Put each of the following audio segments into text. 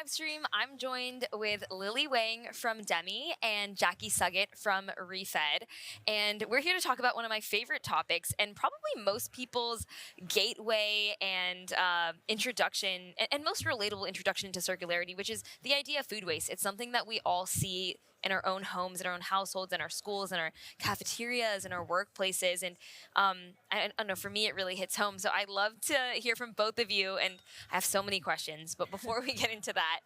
live stream, I'm joined with Lily Wang from Demi and Jackie Suggitt from Refed. And we're here to talk about one of my favorite topics and probably most people's gateway and introduction and most relatable introduction to circularity, which is the idea of food waste. It's something that we all see in our own homes, in our own households, in our schools, in our cafeterias, in our workplaces. And I don't know, for me, it really hits home. So I'd love to hear from both of you. And I have so many questions. But before we get into that,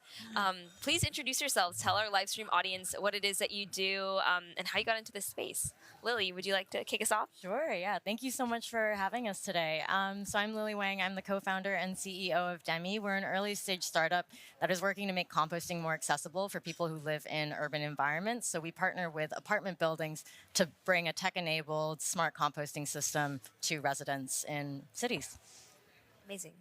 please introduce yourselves. Tell our live stream audience what it is that you do and how you got into this space. Lily, would you like to kick us off? Sure, yeah. Thank you so much for having us today. So I'm Lily Wang. I'm the co-founder and CEO of Demi. We're an early stage startup that is working to make composting more accessible for people who live in urban environments. So we partner with apartment buildings to bring a tech-enabled smart composting system to residents in cities. Amazing.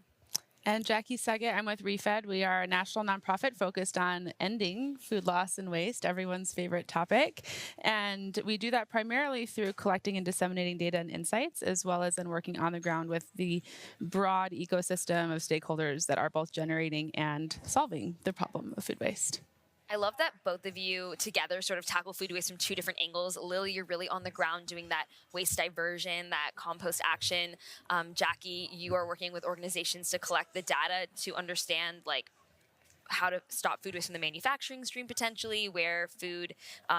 And Jackie Suggitt, I'm with Refed. We are a national nonprofit focused on ending food loss and waste, everyone's favorite topic. And we do that primarily through collecting and disseminating data and insights, as well as in working on the ground with the broad ecosystem of stakeholders that are both generating and solving the problem of food waste. I love that both of you together sort of tackle food waste from two different angles. Lily, you're really on the ground doing that waste diversion, that compost action. Jackie, you are working with organizations to collect the data to understand how to stop food waste from the manufacturing stream potentially, where food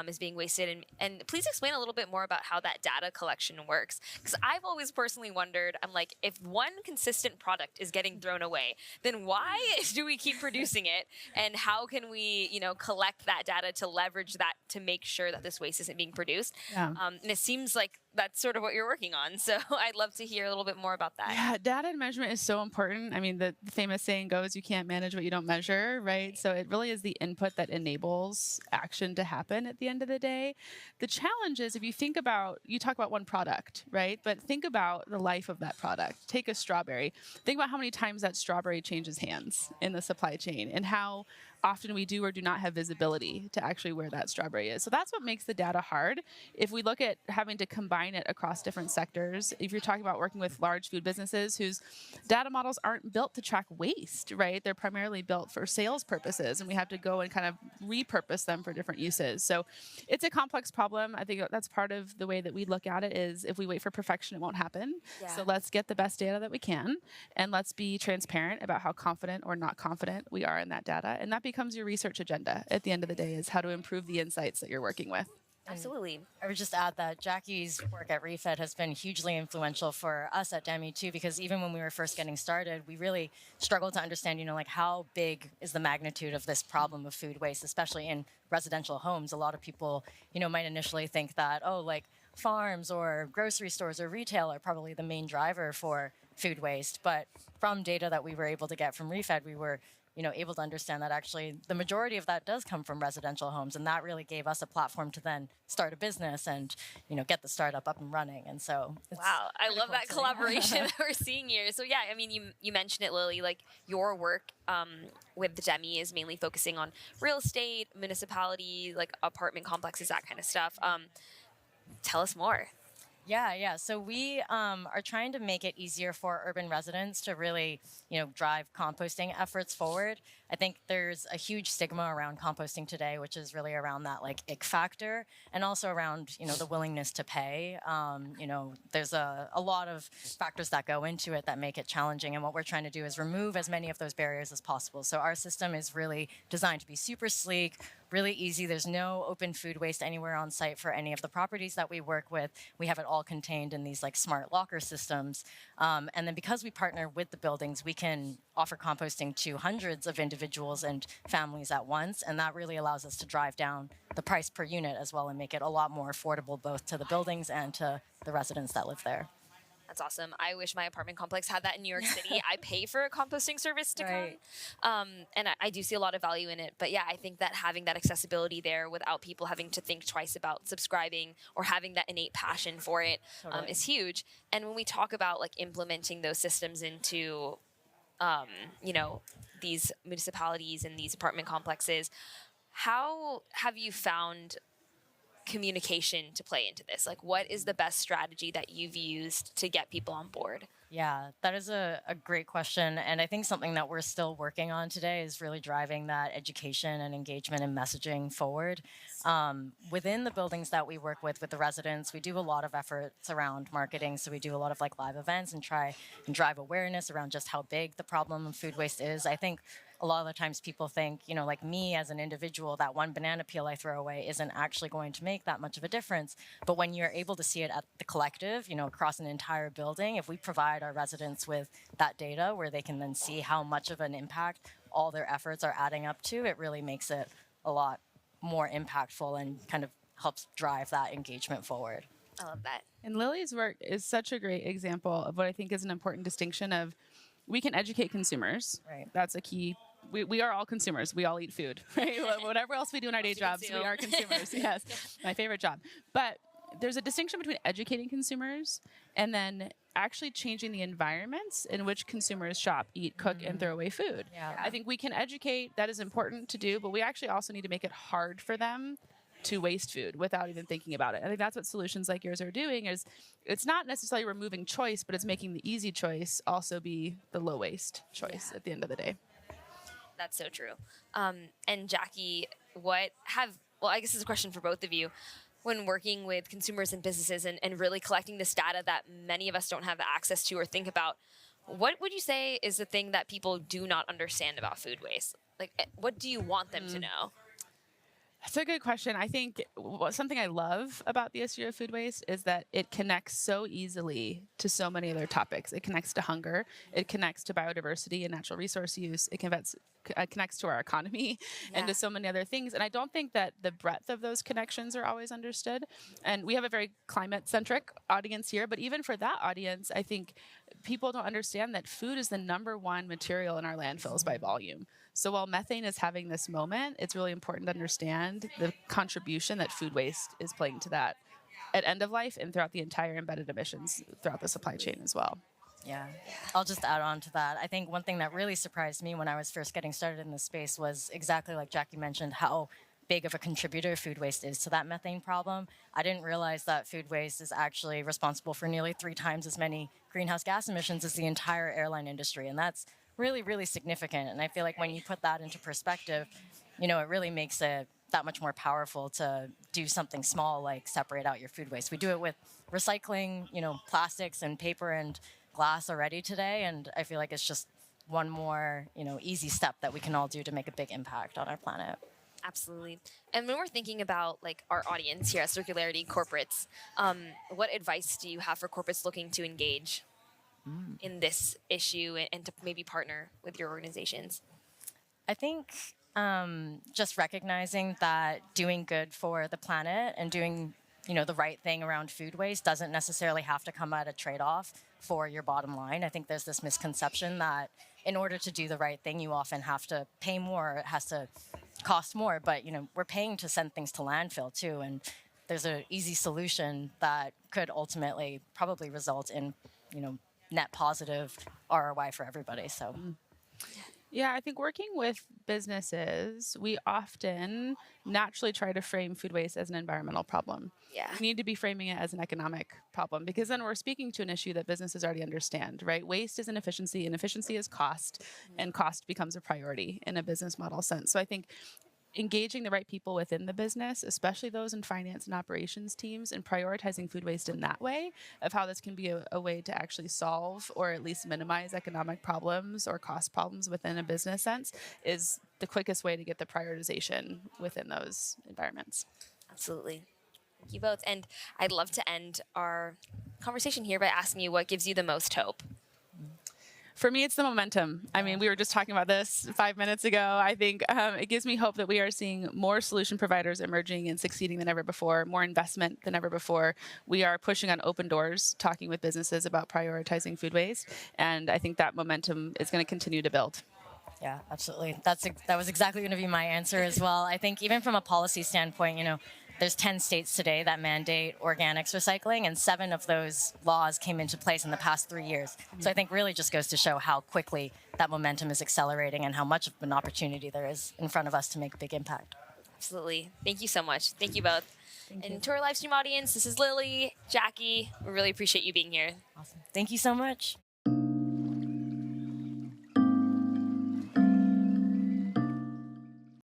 is being wasted. And please explain a little bit more about how that data collection works. Because I've always personally wondered, I'm like, if one consistent product is getting thrown away, then why do we keep producing it? And how can we, collect that data to leverage that to make sure that this waste isn't being produced? Yeah. And it seems like that's sort of what you're working on. So I'd love to hear a little bit more about that. Yeah, data and measurement is so important. I mean, the famous saying goes, you can't manage what you don't measure, right? So it really is the input that enables action to happen at the end of the day. The challenge is if you think about, you talk about one product, right? But think about the life of that product. Take a strawberry. Think about how many times that strawberry changes hands in the supply chain and how often we do or do not have visibility to actually where that strawberry is. So that's what makes the data hard. If we look at having to combine it across different sectors, if you're talking about working with large food businesses whose data models aren't built to track waste, right? They're primarily built for sales purposes, and we have to go and kind of repurpose them for different uses. So it's a complex problem. I think that's part of the way that we look at it is if we wait for perfection, it won't happen. Yeah. So let's get the best data that we can, and let's be transparent about how confident or not confident we are in that data. And that becomes your research agenda at the end of the day, is how to improve the insights that you're working with. Absolutely. I would just add that Jackie's work at Refed has been hugely influential for us at Demi too, because even when we were first getting started, we really struggled to understand, how big is the magnitude of this problem of food waste, especially in residential homes. A lot of people, might initially think that, farms or grocery stores or retail are probably the main driver for food waste. But from data that we were able to get from Refed, we were able to understand that actually the majority of that does come from residential homes. And that really gave us a platform to then start a business and, get the startup up and running. And so wow, I love that collaboration that we're seeing here. So yeah, I mean, you mentioned it, Lily, your work with the Demi is mainly focusing on real estate, municipality, apartment complexes, that kind of stuff. Tell us more. Yeah. So we are trying to make it easier for urban residents to really, drive composting efforts forward. I think there's a huge stigma around composting today, which is really around that ick factor, and also around, the willingness to pay. There's a lot of factors that go into it that make it challenging. And what we're trying to do is remove as many of those barriers as possible. So our system is really designed to be super sleek, really easy. There's no open food waste anywhere on site for any of the properties that we work with. We have it all contained in these smart locker systems. And then because we partner with the buildings, we can offer composting to hundreds of individuals and families at once. And that really allows us to drive down the price per unit as well and make it a lot more affordable both to the buildings and to the residents that live there. That's awesome. I wish my apartment complex had that in New York City. I pay for a composting service to Right. come. And I do see a lot of value in it. But yeah, I think that having that accessibility there without people having to think twice about subscribing or having that innate passion for it is huge. And when we talk about implementing those systems into, these municipalities and these apartment complexes, how have you found communication to play into this? Like, what is the best strategy that you've used to get people on board? Yeah, that is a great question. And I think something that we're still working on today is really driving that education and engagement and messaging forward. Within the buildings that we work with the residents, we do a lot of efforts around marketing. So we do a lot of like live events and try and drive awareness around just how big the problem of food waste is. I think a lot of the times people think, like me as an individual, that one banana peel I throw away isn't actually going to make that much of a difference. But when you're able to see it at the collective, across an entire building, if we provide our residents with that data where they can then see how much of an impact all their efforts are adding up to, it really makes it a lot more impactful and kind of helps drive that engagement forward. I love that. And Lily's work is such a great example of what I think is an important distinction of we can educate consumers. Right. That's a key. We are all consumers. We all eat food, right? Whatever else we do in our day jobs, we are consumers. Yes, my favorite job. But there's a distinction between educating consumers and then actually changing the environments in which consumers shop, eat, cook, and throw away food. Yeah. I think we can educate. That is important to do, but we actually also need to make it hard for them to waste food without even thinking about it. I think that's what solutions like yours are doing. Is it's not necessarily removing choice, but it's making the easy choice also be the low waste choice at the end of the day. That's so true. And Jackie, I guess this is a question for both of you. When working with consumers and businesses and really collecting this data that many of us don't have access to or think about, what would you say is the thing that people do not understand about food waste? Like, what do you want them to know? That's a good question. I think something I love about the issue of food waste is that it connects so easily to so many other topics. It connects to hunger. It connects to biodiversity and natural resource use. It connects to our economy and to so many other things. And I don't think that the breadth of those connections are always understood. And we have a very climate-centric audience here. But even for that audience, I think people don't understand that food is the #1 material in our landfills by volume. So while methane is having this moment, it's really important to understand the contribution that food waste is playing to that at end of life and throughout the entire embedded emissions throughout the supply chain as well. Yeah, I'll just add on to that. I think one thing that really surprised me when I was first getting started in this space was exactly like Jackie mentioned, how big of a contributor food waste is to that methane problem. I didn't realize that food waste is actually responsible for nearly 3 times as many greenhouse gas emissions as the entire airline industry. And that's really, really significant. And I feel like when you put that into perspective, it really makes it that much more powerful to do something small like separate out your food waste. We do it with recycling, plastics and paper and glass already today. And I feel like it's just one more, easy step that we can all do to make a big impact on our planet. Absolutely. And when we're thinking about like our audience here at Circularity Corporates, what advice do you have for corporates looking to engage in this issue and to maybe partner with your organizations? I think just recognizing that doing good for the planet and doing the right thing around food waste doesn't necessarily have to come at a trade-off for your bottom line. I think there's this misconception that in order to do the right thing, you often have to pay more, it has to cost more, but we're paying to send things to landfill too, and there's an easy solution that could ultimately probably result in net positive ROI for everybody. So Yeah, I think working with businesses, we often naturally try to frame food waste as an environmental problem. Yeah. We need to be framing it as an economic problem because then we're speaking to an issue that businesses already understand, right? Waste is inefficiency, and efficiency is cost, and cost becomes a priority in a business model sense. So I think engaging the right people within the business, especially those in finance and operations teams, and prioritizing food waste in that way of how this can be a way to actually solve or at least minimize economic problems or cost problems within a business sense is the quickest way to get the prioritization within those environments. Absolutely. Thank you both. And I'd love to end our conversation here by asking you what gives you the most hope. For me, it's the momentum. I mean, we were just talking about this 5 minutes ago. I think it gives me hope that we are seeing more solution providers emerging and succeeding than ever before, more investment than ever before. We are pushing on open doors, talking with businesses about prioritizing food waste. And I think that momentum is going to continue to build. Yeah, absolutely. That was exactly going to be my answer as well. I think even from a policy standpoint, there's 10 states today that mandate organics recycling, and 7 of those laws came into place in the past 3 years. So I think really just goes to show how quickly that momentum is accelerating and how much of an opportunity there is in front of us to make a big impact. Absolutely. Thank you so much. Thank you both. Thank And you. to our live stream audience, this is Lily, Jackie. We really appreciate you being here. Awesome. Thank you so much.